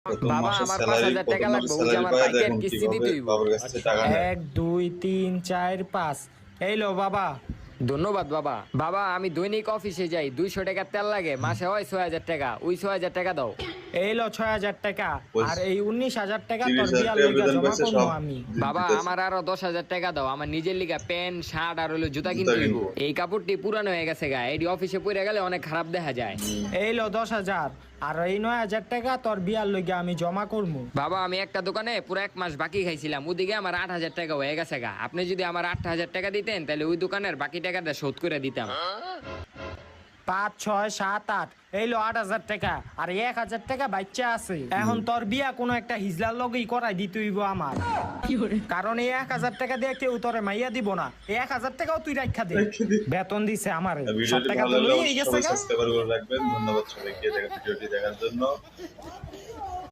প্রথম বাবা মাসের আমার স্যালারি 5,000 টাকা প্রথম মাসের লাগবে, ওই যে স্যালারি আমার পায় বাইকের দেখুন কিস্তি কিভাবে দিতে হইব। বাবার কাছ থেকে টাকা নেয়। 1 2 3 4 5 এই লো বাবা। ধন্যবাদ বাবা। বাবা আমি দৈনিক অফিসে যাই, 200 টাকা তেল লাগে, মাসে হয় 6,000 টাকা, ওই 6,000 টাকা দাও। এই লো 6,000 টাকা। আর এই 19,000 টাকা তোর 30,000 বিয়ার টাকা লইগা বেতন জমা পাইছে করবো সব আমি। বাবা দিতেছে। আমার আরো 10,000 টাকা দাও, আমার নিজের লিগা প্যান্ট শার্ট আর হলো জুতা জুতা কিনতে হইব। কিনবো। এই কাপড়টি পুরানো হয়ে গেছে গা, এটি অফিসে পরে গেলে অনেক খারাপ দেখা যায়। এই লো 10,000। আর এই 9,000 টাকা তোর বিয়ার লইগা আমি জমা করবো। বাবা আমি একটা দোকানে পুরো 1 মাস বাকি খাইছিলাম, ওদিকে আমার 8,000 টাকা হয়ে গেছে গা। আপনি যদি আমার 8,000 টাকা দিতেন তাহলে ওই দোকানের বাকি টাকাটা শোধ করে দিতাম। 5 6 7 8 এই লো 8,000 টাকা। আর 1,000 টাকা বাচ্চা আছে। এখন তোর বিয়া কোনো একটা হিজলার লগেই করাই দিতে হইব আমার। কারণ এই 1,000 টাকা দিয়ে কেউ তোরে মাইয়া দিব না। এই 1,000 টাকাও তুই রাখা দে। বেতন দিছে আমারে। আর সব ভিডিওটি টাকা ভালো তো লাগলে লইয়া অবশ্যই গেছে সবাই গা। সাবস্ক্রাইব করে রাখবেন। ধন্যবাদ সবাইকে ভিডিওটি দেখার জন্য।